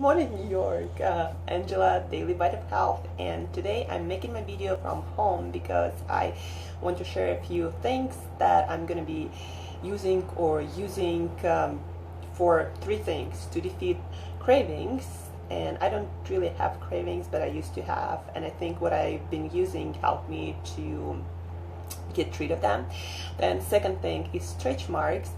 morning, New York. Angela, Daily Bite of Health, and today I'm making my video from home because I want to share a few things that I'm going to be using for three things to defeat cravings. And I don't really have cravings, but I used to have, and I think what I've been using helped me to get rid of them. Then second thing is stretch marks.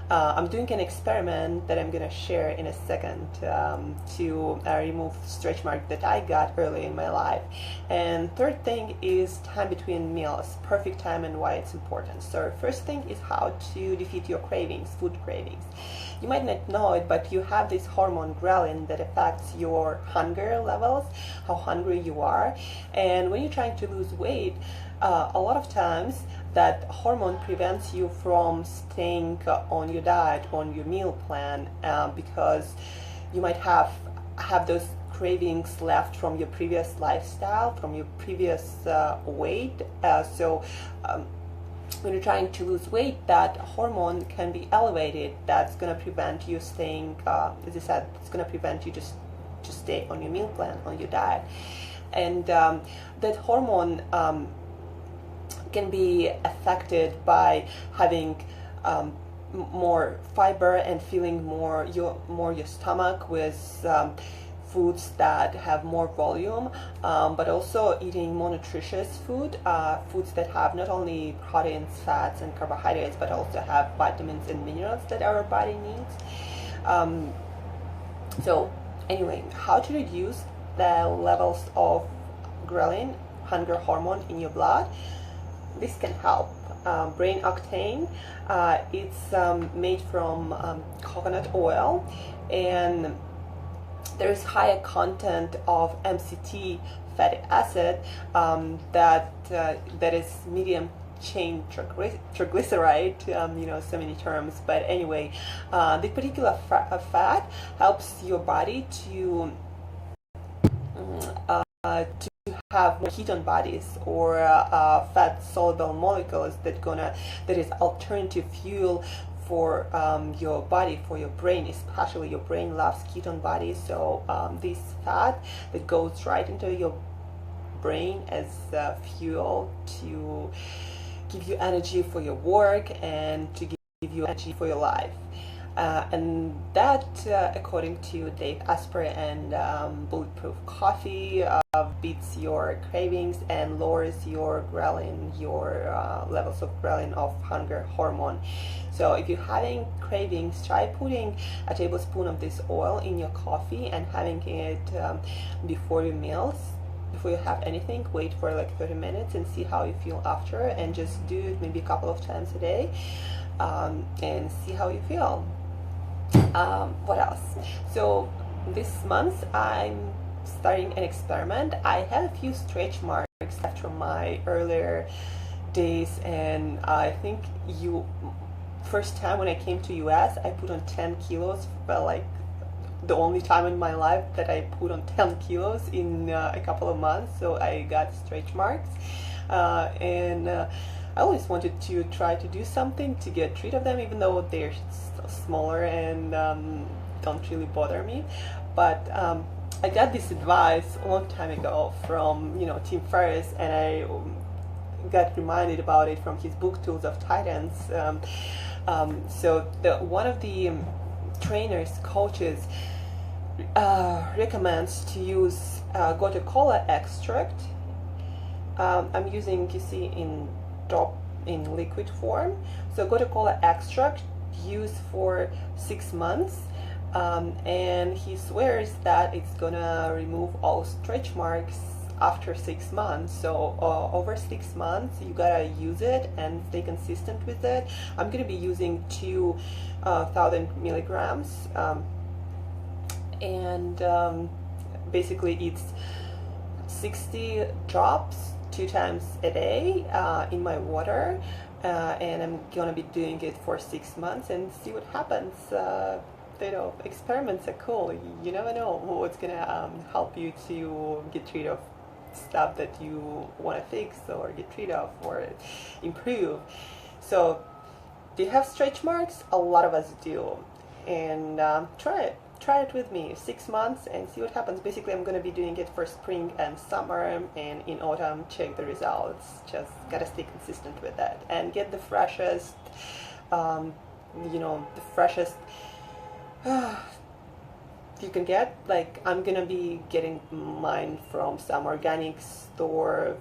I'm doing an experiment that I'm going to share in a second to remove stretch marks that I got early in my life. And third thing is time between meals, perfect time and why it's important. So first thing is how to defeat your cravings, food cravings. You might not know it, but you have this hormone Ghrelin that affects your hunger levels, how hungry you are. And when you're trying to lose weight, a lot of times that hormone prevents you from staying on your diet, on your meal plan, because you might have those cravings left from your previous lifestyle, from your previous weight. When you're trying to lose weight, that hormone can be elevated. That's going to prevent you staying, as I said, it's going to prevent you just to stay on your meal plan, on your diet. And that hormone can be affected by having more fiber and filling more your stomach with foods that have more volume, but also eating more nutritious foods that have not only proteins, fats, and carbohydrates, but also have vitamins and minerals that our body needs. So anyway, how to reduce the levels of ghrelin, hunger hormone, in your blood? This can help. Brain Octane, it's made from coconut oil, and there is higher content of MCT fatty acid that is medium chain triglyceride, so many terms, but anyway, the particular fat helps your body to have more ketone bodies or fat soluble molecules that is alternative fuel for your body, for your brain. Especially your brain loves ketone bodies, so this fat that goes right into your brain as fuel to give you energy for your work and to give you energy for your life. And that, according to TBsp and Bulletproof Coffee, beats your cravings and lowers your ghrelin, your levels of ghrelin, of hunger hormone. So if you're having cravings, try putting a tablespoon of this oil in your coffee and having it before your meals. Before you have anything, wait for like 30 minutes and see how you feel after, and just do it maybe a couple of times a day and see how you feel. What else? So this month I'm starting an experiment. I had a few stretch marks after my earlier days, and I think first time when I came to US, I put on 10 kilos. Well, like the only time in my life that I put on 10 kilos in a couple of months. So I got stretch marks, and I always wanted to try to do something to get rid of them, even though they're smaller and don't really bother me. But I got this advice a long time ago from Tim Ferriss, and I got reminded about it from his book Tools of Titans. So one of the trainers, coaches, recommends to use gotu kola extract. I'm using, you see, in liquid form. So gotu kola extract used for 6 months, and he swears that it's gonna remove all stretch marks after 6 months. So over 6 months you gotta use it and stay consistent with it. I'm gonna be using 2,000 milligrams, and basically it's 60 drops 2 times a day in my water, and I'm gonna be doing it for 6 months and see what happens. Experiments are cool. You never know what's gonna help you to get rid of stuff that you want to fix or get rid of or improve. So do you have stretch marks? A lot of us do, and try it. try it with me 6 months and see what happens. Basically, I'm going to be doing it for spring and summer, and in autumn check the results. Just gotta stay consistent with that and get the freshest, the freshest you can get. Like, I'm gonna be getting mine from some organic store.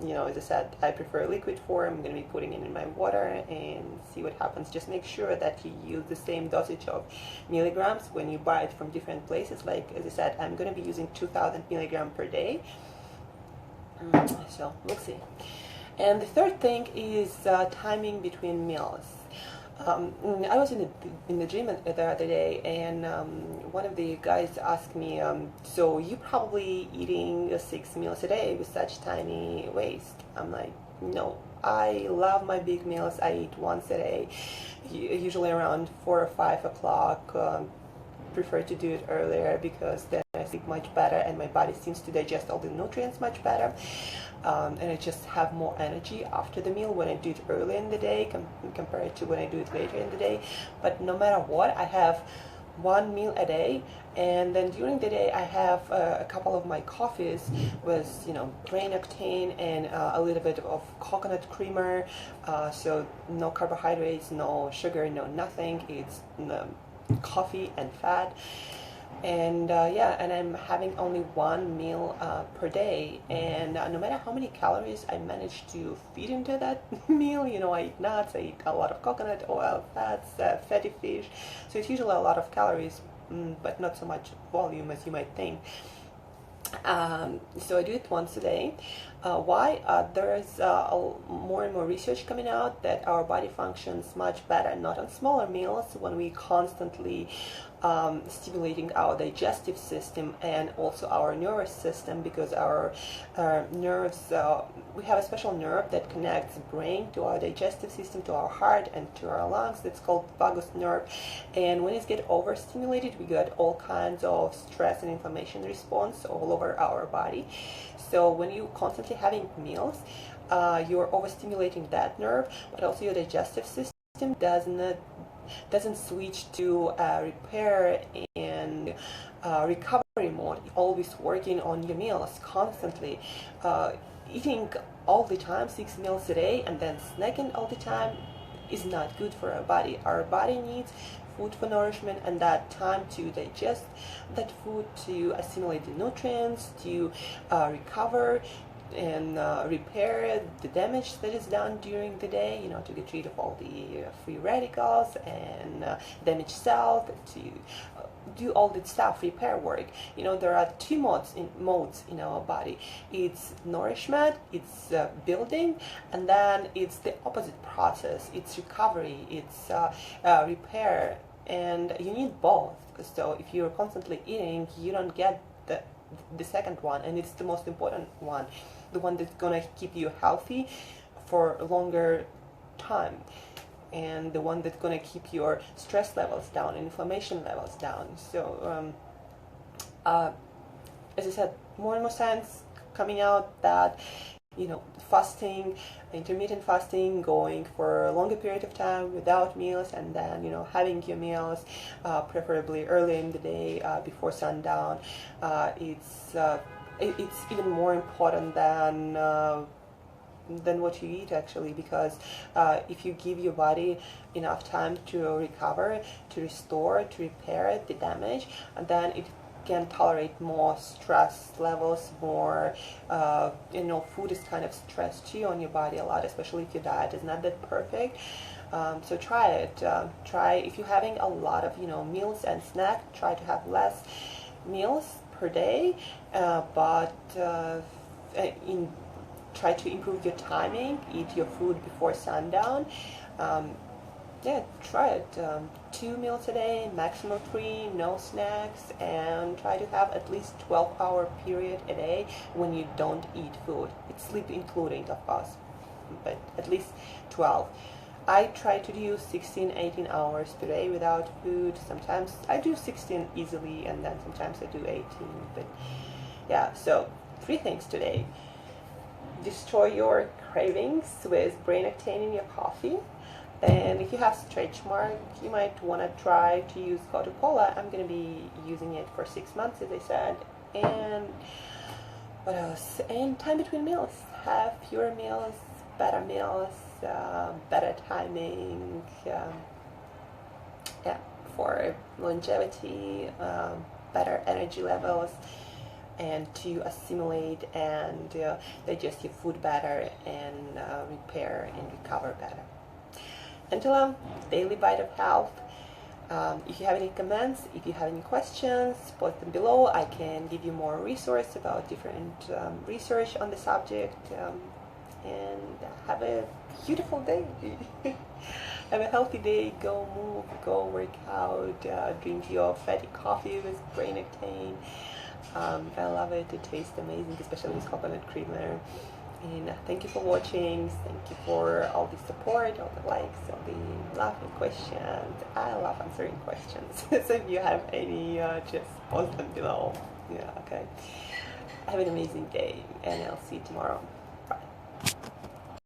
As I said, I prefer liquid form. I'm going to be putting it in my water and see what happens. Just make sure that you use the same dosage of milligrams when you buy it from different places. Like, as I said, I'm going to be using 2000 milligrams per day. So we'll see. And the third thing is timing between meals. I was in the gym the other day, and one of the guys asked me, so you probably eating 6 meals a day with such tiny waist? I'm like, no, I love my big meals. I eat once a day, usually around 4 or 5 o'clock. Prefer to do it earlier because then I sleep much better and my body seems to digest all the nutrients much better, and I just have more energy after the meal when I do it early in the day compared to when I do it later in the day. But no matter what, I have one meal a day, and then during the day I have a couple of my coffees with Brain Octane and a little bit of coconut creamer, so no carbohydrates, no sugar, no nothing. It's coffee and fat, and and I'm having only one meal per day, and no matter how many calories I manage to feed into that meal, I eat nuts, I eat a lot of coconut oil, fats, fatty fish, so it's usually a lot of calories, but not so much volume as you might think. So I do it once a day. Why? There is more and more research coming out that our body functions much better not on smaller meals when we constantly stimulating our digestive system and also our nervous system, because our nerves, we have a special nerve that connects the brain to our digestive system, to our heart, and to our lungs. That's called vagus nerve. And when it gets overstimulated, we get all kinds of stress and inflammation response all over our body. So when you constantly having meals, you're overstimulating that nerve, but also your digestive system doesn't switch to repair and recovery mode. Always working on your meals constantly. Eating all the time 6 meals a day and then snacking all the time is not good for our body. Our body needs food for nourishment and that time to digest that food, to assimilate the nutrients, to recover and repair the damage that is done during the day, to get rid of all the free radicals and damaged cells, to do all the stuff, repair work. There are two modes in our body. It's nourishment, it's building, and then it's the opposite process. It's recovery, it's repair, and you need both. So if you're constantly eating, you don't get the second one, and it's the most important one, the one that's gonna keep you healthy for a longer time, and the one that's gonna keep your stress levels down, inflammation levels down. So as I said, more and more science coming out that fasting, intermittent fasting, going for a longer period of time without meals, and then having your meals preferably early in the day before sundown. It's even more important than what you eat, actually, because if you give your body enough time to recover, to restore, to repair the damage, and then it can tolerate more stress levels, more food is kind of stress too on your body a lot, especially if your diet is not that perfect. So try it. Try, if you're having a lot of meals and snacks, try to have less meals per day, but try to improve your timing. Eat your food before sundown. Try it. 2 meals a day, maximum 3, no snacks, and try to have at least 12-hour period a day when you don't eat food. It's sleep including, of course, but at least 12. I try to do 16, 18 hours per day without food. Sometimes I do 16 easily, and then sometimes I do 18. But yeah, so 3 things today. Destroy your cravings with Brain Octane in your coffee. Then if you have stretch mark, you might want to try to use Coca-Cola. I'm going to be using it for 6 months, as I said. And what else? And time between meals. Have fewer meals, better meals, better timing, yeah, for longevity, better energy levels, and to assimilate and digest your food better, and repair and recover better. Until daily bite of health. If you have any comments, if you have any questions, post them below. I can give you more resource about different research on the subject. And have a beautiful day. Have a healthy day. Go move, go work out, drink your fatty coffee with Brain Octane. I love it. It tastes amazing, especially with coconut creamer. And thank you for watching. Thank you for all the support, all the likes, all the laughing questions. I love answering questions. So if you have any, just post them below. Yeah, okay. Have an amazing day, and I'll see you tomorrow.